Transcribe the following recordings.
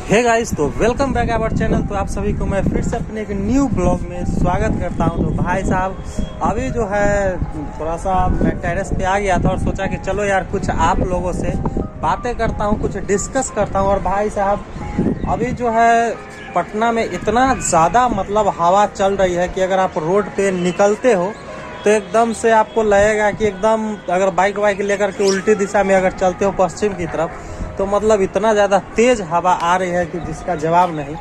Hey guys, तो welcome back our channel. तो आप सभी को मैं फिर से अपने एक न्यू ब्लॉग में स्वागत करता हूं। तो भाई साहब अभी जो है थोड़ा सा मैं टेरेस पे आ गया था और सोचा कि चलो यार कुछ आप लोगों से बातें करता हूं, कुछ डिस्कस करता हूं। और भाई साहब अभी जो है पटना में इतना ज़्यादा मतलब हवा चल रही है कि अगर आप रोड पे निकलते हो तो एकदम से आपको लगेगा कि एकदम अगर बाइक लेकर के उल्टी दिशा में अगर चलते हो पश्चिम की तरफ तो मतलब इतना ज़्यादा तेज़ हवा आ रही है कि जिसका जवाब नहीं।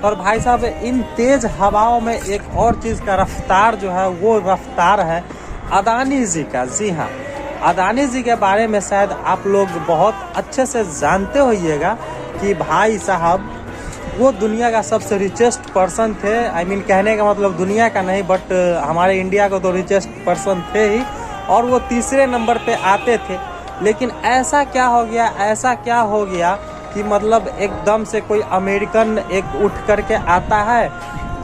और भाई साहब इन तेज़ हवाओं में एक और चीज़ का रफ्तार जो है वो रफ्तार है अडानी जी का। जी हाँ, अडानी जी के बारे में शायद आप लोग बहुत अच्छे से जानते होइएगा कि भाई साहब वो दुनिया का सबसे रिचेस्ट पर्सन थे। आई मीन कहने का मतलब दुनिया का नहीं बट हमारे इंडिया को तो रिचेस्ट पर्सन थे ही, और वो तीसरे नंबर पे आते थे। लेकिन ऐसा क्या हो गया कि मतलब एकदम से कोई अमेरिकन एक उठ करके आता है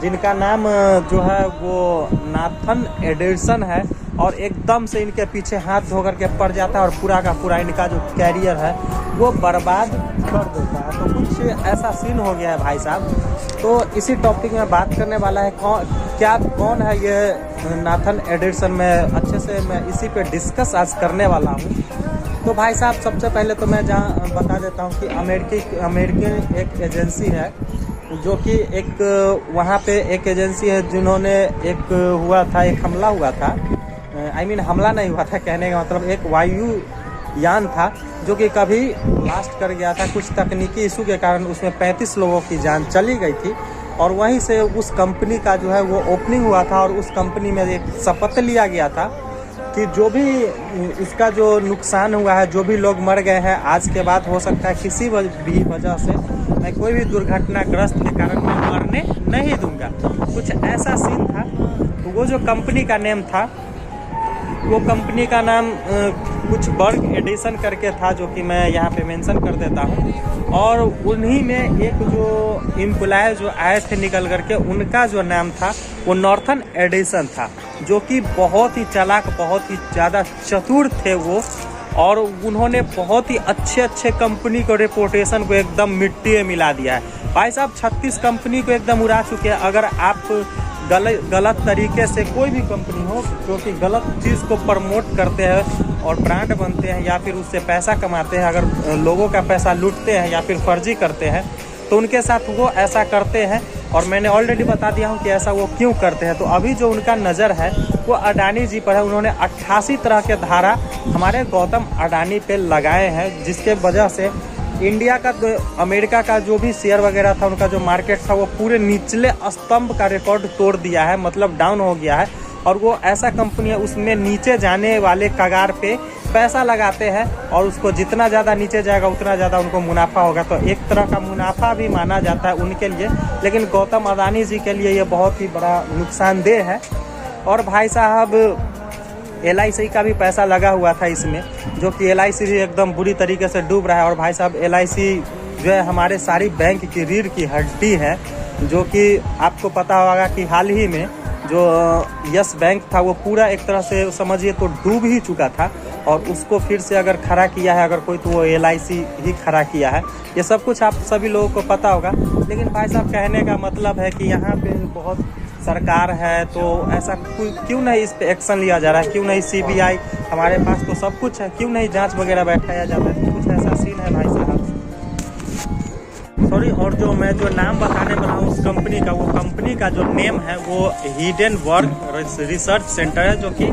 जिनका नाम जो है वो नाथन एडिसन है, और एकदम से इनके पीछे हाथ धो करके पड़ जाता है और पूरा का पूरा इनका जो कैरियर है वो बर्बाद कर देता है। तो कुछ ऐसा सीन हो गया है भाई साहब। तो इसी टॉपिक में बात करने वाला है कौन है ये नाथन एडिसन में, अच्छे से मैं इसी पे डिस्कस आज करने वाला हूँ। तो भाई साहब सबसे पहले तो मैं बता देता हूँ कि अमेरिकी एक एजेंसी है जो कि एक वहाँ पे एक एजेंसी है जिन्होंने एक हमला हुआ था। आई मीन हमला नहीं हुआ था, कहने का मतलब एक वायुयान था जो कि कभी ब्लास्ट कर गया था। कुछ तकनीकी इशू के कारण उसमें 35 लोगों की जान चली गई थी। और वहीं से उस कंपनी का जो है वो ओपनिंग हुआ था और उस कंपनी में एक शपथ लिया गया था कि जो भी इसका जो नुकसान हुआ है, जो भी लोग मर गए हैं, आज के बाद हो सकता है किसी भी वजह से मैं कोई भी दुर्घटनाग्रस्त के कारण मैं मरने नहीं दूंगा। कुछ ऐसा सीन था। तो वो जो कंपनी का नेम था वो कंपनी का नाम कुछ बर्ग एडिसन करके था, जो कि मैं यहाँ पे मेंशन कर देता हूँ। और उन्हीं में एक जो एम्प्लॉय जो आए थे निकल करके, उनका जो नाम था वो नॉर्थन एडिसन था, जो कि बहुत ही चालाक, बहुत ही ज़्यादा चतुर थे वो। और उन्होंने बहुत ही अच्छे कंपनी को रेपुटेशन को एकदम मिट्टी में मिला दिया है। भाई साहब 36 कंपनी को एकदम उड़ा चुके हैं। अगर आप गलत तरीके से कोई भी कंपनी हो जो कि गलत चीज़ को प्रमोट करते हैं और ब्रांड बनते हैं या फिर उससे पैसा कमाते हैं, अगर लोगों का पैसा लूटते हैं या फिर फर्जी करते हैं, तो उनके साथ वो ऐसा करते हैं। और मैंने ऑलरेडी बता दिया हूँ कि ऐसा वो क्यों करते हैं। तो अभी जो उनका नज़र है वो अडानी जी पर है। उन्होंने 88 तरह के धारा हमारे गौतम अडानी पे लगाए हैं, जिसके वजह से इंडिया का अमेरिका का जो भी शेयर वगैरह था, उनका जो मार्केट था वो पूरे निचले स्तंभ का रिकॉर्ड तोड़ दिया है, मतलब डाउन हो गया है। और वो ऐसा कंपनी है उसमें नीचे जाने वाले कगार पे पैसा लगाते हैं और उसको जितना ज़्यादा नीचे जाएगा उतना ज़्यादा उनको मुनाफा होगा। तो एक तरह का मुनाफा भी माना जाता है उनके लिए, लेकिन गौतम अडानी जी के लिए ये बहुत ही बड़ा नुकसानदेह है। और भाई साहब LIC का भी पैसा लगा हुआ था इसमें, जो कि LIC भी एकदम बुरी तरीके से डूब रहा है। और भाई साहब LIC जो है हमारे सारी बैंक की रीढ़ की हड्डी है, जो कि आपको पता होगा कि हाल ही में जो यस बैंक था वो पूरा एक तरह से समझिए तो डूब ही चुका था, और उसको फिर से अगर खड़ा किया है अगर कोई, तो वो LIC ही खड़ा किया है। ये सब कुछ आप सभी लोगों को पता होगा। लेकिन भाई साहब कहने का मतलब है कि यहाँ पे बहुत सरकार है, तो ऐसा क्यों नहीं इस पे एक्शन लिया जा रहा है? क्यों नहीं CBI, हमारे पास तो सब कुछ है, क्यों नहीं जांच वगैरह बैठाया जाता है? तो कुछ ऐसा सीन है भाई साहब। सॉरी, और जो मैं जो नाम बताने वाला हूँ उस कंपनी का, वो कंपनी का जो नेम है वो हिडेनबर्ग रिसर्च सेंटर है, जो कि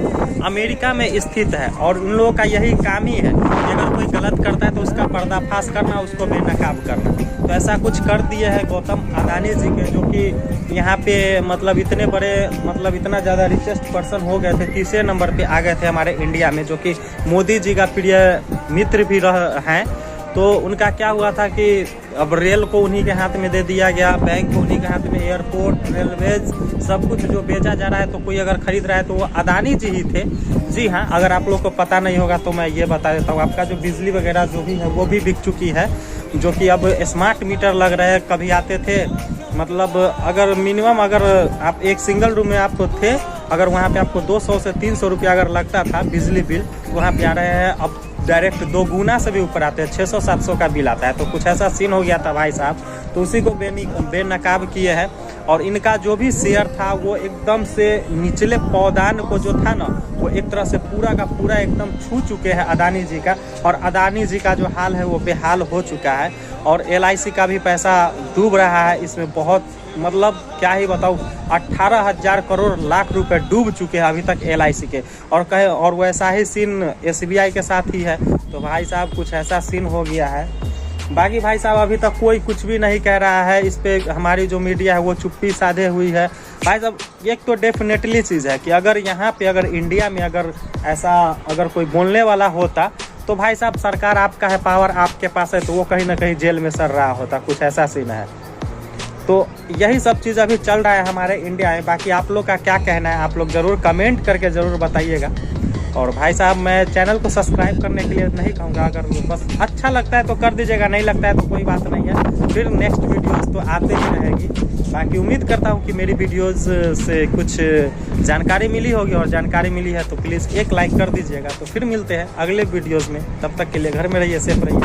अमेरिका में स्थित है। और उन लोगों का यही काम ही है कि अगर कोई गलत करता है तो उसका पर्दाफाश करना, उसको बेनकाब करना। तो ऐसा कुछ कर दिए हैं गौतम अडानी जी के, जो कि यहाँ पे मतलब इतने बड़े, मतलब इतना ज़्यादा रिचेस्ट पर्सन हो गए थे, तीसरे नंबर पे आ गए थे हमारे इंडिया में, जो कि मोदी जी का प्रिय मित्र भी हैं। तो उनका क्या हुआ था कि अब रेल को उन्हीं के हाथ में दे दिया गया, बैंक को उन्हीं के हाथ में, एयरपोर्ट, रेलवेज, सब कुछ जो बेचा जा रहा है, तो कोई अगर खरीद रहा है तो वो अडानी जी ही थे। जी हाँ, अगर आप लोग को पता नहीं होगा तो मैं ये बता देता हूँ, आपका जो बिजली वगैरह जो भी है वो भी बिक चुकी है, जो कि अब स्मार्ट मीटर लग रहे हैं। कभी आते थे, मतलब अगर मिनिमम अगर आप एक सिंगल रूम में आप थे, अगर वहाँ पे आपको 200 से 300 रुपया अगर लगता था बिजली बिल, वहाँ पे आ रहे हैं अब डायरेक्ट 2 गुना से भी ऊपर आते हैं, 600-700 का बिल आता है। तो कुछ ऐसा सीन हो गया था भाई साहब। तो उसी को बेनकाब किए हैं। और इनका जो भी शेयर था वो एकदम से निचले पौदान को जो था ना, वो एक तरह से पूरा का पूरा एकदम छू चुके हैं अदानी जी का। और अदानी जी का जो हाल है वो बेहाल हो चुका है। और LIC का भी पैसा डूब रहा है इसमें, बहुत मतलब क्या ही बताऊँ, 18,000 करोड़ लाख रुपए डूब चुके हैं अभी तक LIC के। और वैसा ही सीन SBI के साथ ही है। तो भाई साहब कुछ ऐसा सीन हो गया है। बाकी भाई साहब अभी तक कोई कुछ भी नहीं कह रहा है इस पे, हमारी जो मीडिया है वो चुप्पी साधे हुई है। भाई साहब एक तो डेफिनेटली चीज़ है कि अगर यहाँ पे अगर इंडिया में अगर ऐसा अगर कोई बोलने वाला होता तो भाई साहब सरकार आपका है, पावर आपके पास है, तो वो कहीं ना कहीं जेल में सड़ रहा होता। कुछ ऐसा सीन है। तो यही सब चीज़ अभी चल रहा है हमारे इंडिया में। बाकी आप लोग का क्या कहना है आप लोग ज़रूर कमेंट करके ज़रूर बताइएगा। और भाई साहब मैं चैनल को सब्सक्राइब करने के लिए नहीं कहूँगा, अगर बस अच्छा लगता है तो कर दीजिएगा, नहीं लगता है तो कोई बात नहीं है, फिर नेक्स्ट वीडियोस तो आते ही रहेगी। बाकी उम्मीद करता हूँ कि मेरी वीडियोस से कुछ जानकारी मिली होगी, और जानकारी मिली है तो प्लीज़ एक लाइक कर दीजिएगा। तो फिर मिलते हैं अगले वीडियोज़ में, तब तक के लिए घर में रहिए, सेफ रहिए,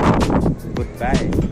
गुड बाय।